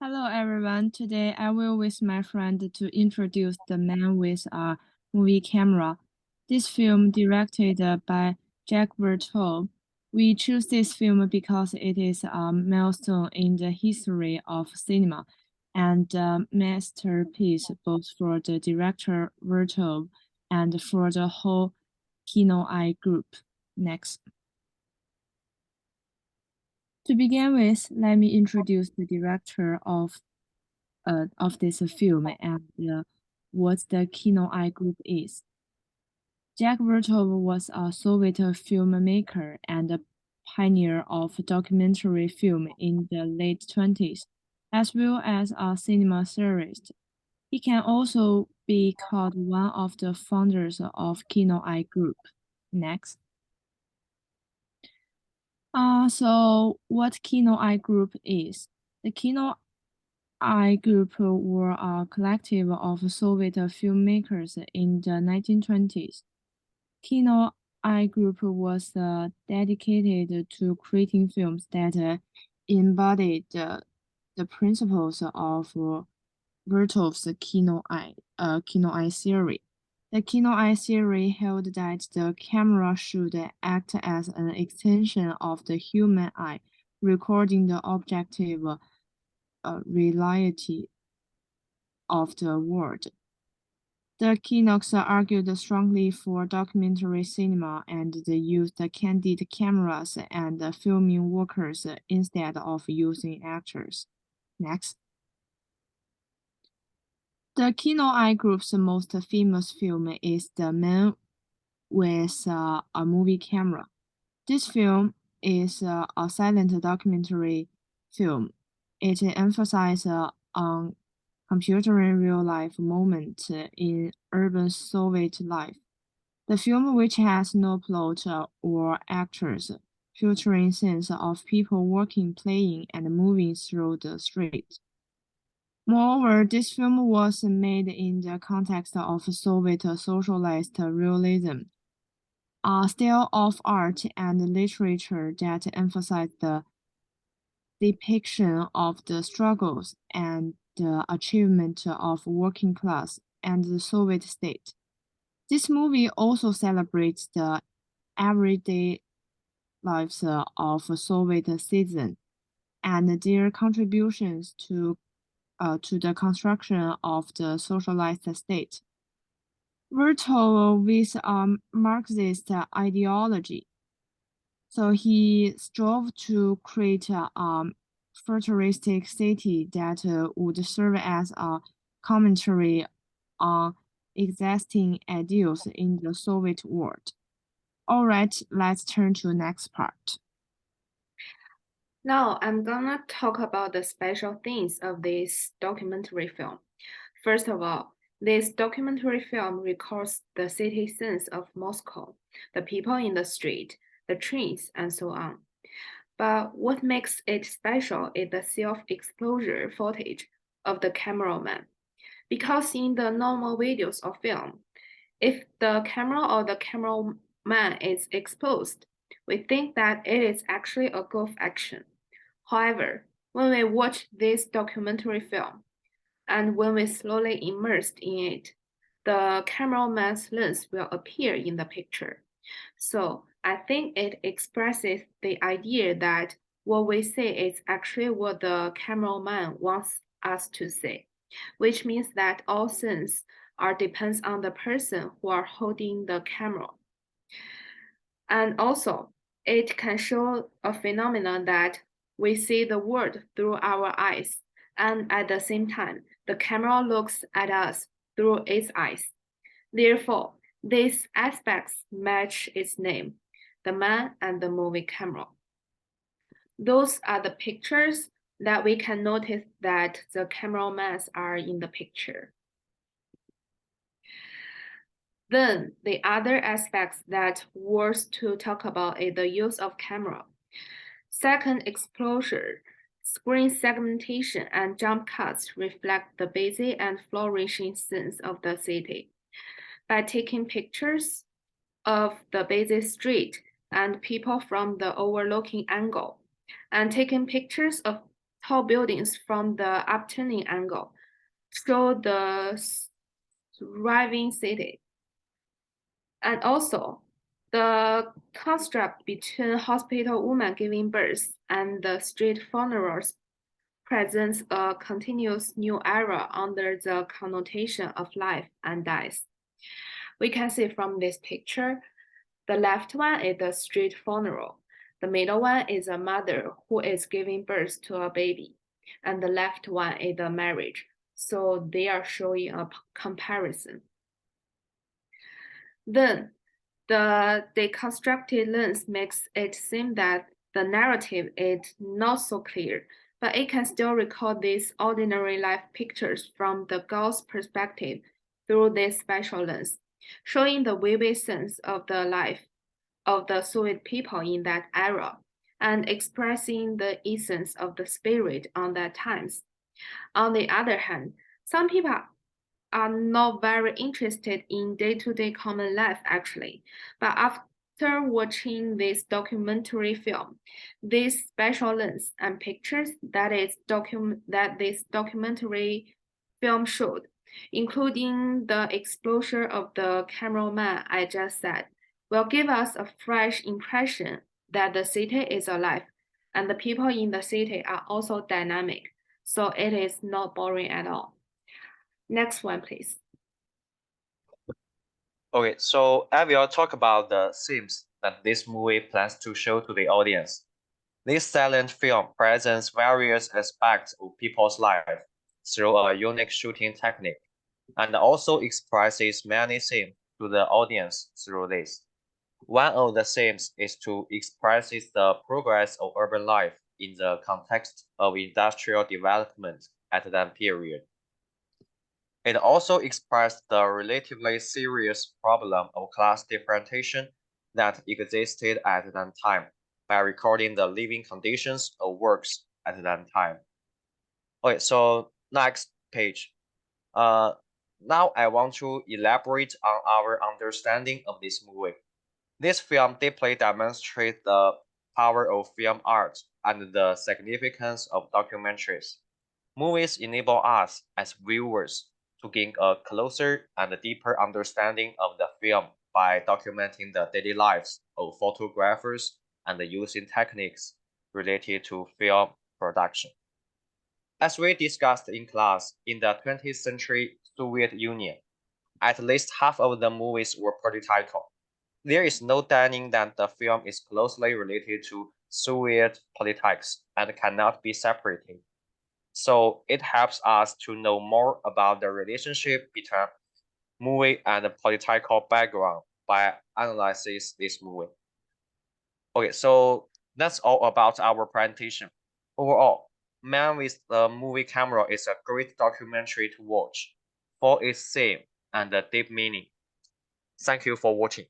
Hello everyone. Today I will with my friend to introduce The Man with a Movie Camera. This film directed by Jack Vertov. We choose this film because it is a milestone in the history of cinema and a masterpiece both for the director Vertov and for the whole Kino Eye group. Next. To begin with, let me introduce the director of this film and what the Kino Eye Group is. Jack Vertov was a Soviet filmmaker and a pioneer of documentary film in the late 20s, as well as a cinema theorist. He can also be called one of the founders of Kino Eye Group. Next. So what Kino Eye Group is? The Kino Eye Group were a collective of Soviet filmmakers in the 1920s. Kino Eye Group was dedicated to creating films that embodied the principles of Vertov's Kino Eye theory. The Kino Eye theory held that the camera should act as an extension of the human eye, recording the objective reality of the world. The Kinox argued strongly for documentary cinema and they used candid cameras and filming workers instead of using actors. Next. The Kino Eye Group's most famous film is The Man with a Movie Camera. This film is a silent documentary film. It emphasizes on computing real-life moments in urban Soviet life. The film, which has no plot or actors, featuring scenes of people working, playing, and moving through the street. Moreover, this film was made in the context of Soviet socialist realism, a style of art and literature that emphasized the depiction of the struggles and the achievement of working class and the Soviet state. This movie also celebrates the everyday lives of Soviet citizens and their contributions to the construction of the socialist state. Vertov with Marxist ideology. So he strove to create a futuristic city that would serve as a commentary on existing ideals in the Soviet world. All right, let's turn to the next part. Now I'm gonna talk about the special things of this documentary film. First of all, this documentary film records the city scenes of Moscow, the people in the street, the trains, and so on. But what makes it special is the self-exposure footage of the cameraman. Because in the normal videos of film, if the camera or the cameraman is exposed, we think that it is actually a golf action. However, when we watch this documentary film, and when we slowly immersed in it, the cameraman's lens will appear in the picture. So I think it expresses the idea that what we say is actually what the cameraman wants us to say, which means that all scenes are depends on the person who are holding the camera. And also, it can show a phenomenon that we see the world through our eyes, and at the same time, the camera looks at us through its eyes. Therefore, these aspects match its name, the man and the movie camera. Those are the pictures that we can notice that the cameramans are in the picture. Then the other aspects that worth to talk about is the use of camera. Second exposure, screen segmentation, and jump cuts reflect the busy and flourishing scenes of the city. By taking pictures of the busy street and people from the overlooking angle, and taking pictures of tall buildings from the upturning angle, show the thriving city. And also, the contrast between hospital women giving birth and the street funerals presents a continuous new era under the connotation of life and death. We can see from this picture, the left one is the street funeral. The middle one is a mother who is giving birth to a baby. And the left one is the marriage. So they are showing a comparison. Then the deconstructed lens makes it seem that the narrative is not so clear, but it can still record these ordinary life pictures from the girl's perspective through this special lens, showing the vivid sense of the life of the Soviet people in that era and expressing the essence of the spirit on that times. On the other hand, some people are not very interested in day-to-day common life actually, but after watching this documentary film, this special lens and pictures that this documentary film showed, including the exposure of the cameraman I just said, will give us a fresh impression that the city is alive and the people in the city are also dynamic, so it is not boring at all. Next one, please. Okay, so I will talk about the themes that this movie plans to show to the audience. This silent film presents various aspects of people's life through a unique shooting technique, and also expresses many themes to the audience through this. One of the themes is to express the progress of urban life in the context of industrial development at that period. It also expressed the relatively serious problem of class differentiation that existed at that time by recording the living conditions of works at that time. Okay, so next page. Now I want to elaborate on our understanding of this movie. This film deeply demonstrates the power of film art and the significance of documentaries. Movies enable us as viewers to gain a closer and deeper understanding of the film by documenting the daily lives of photographers and using techniques related to film production. As we discussed in class, in the 20th century Soviet Union, at least half of the movies were political. There is no denying that the film is closely related to Soviet politics and cannot be separated. So it helps us to know more about the relationship between movie and political background by analyzing this movie. Okay, so that's all about our presentation. Overall, Man with the Movie Camera is a great documentary to watch for its theme and the deep meaning. Thank you for watching.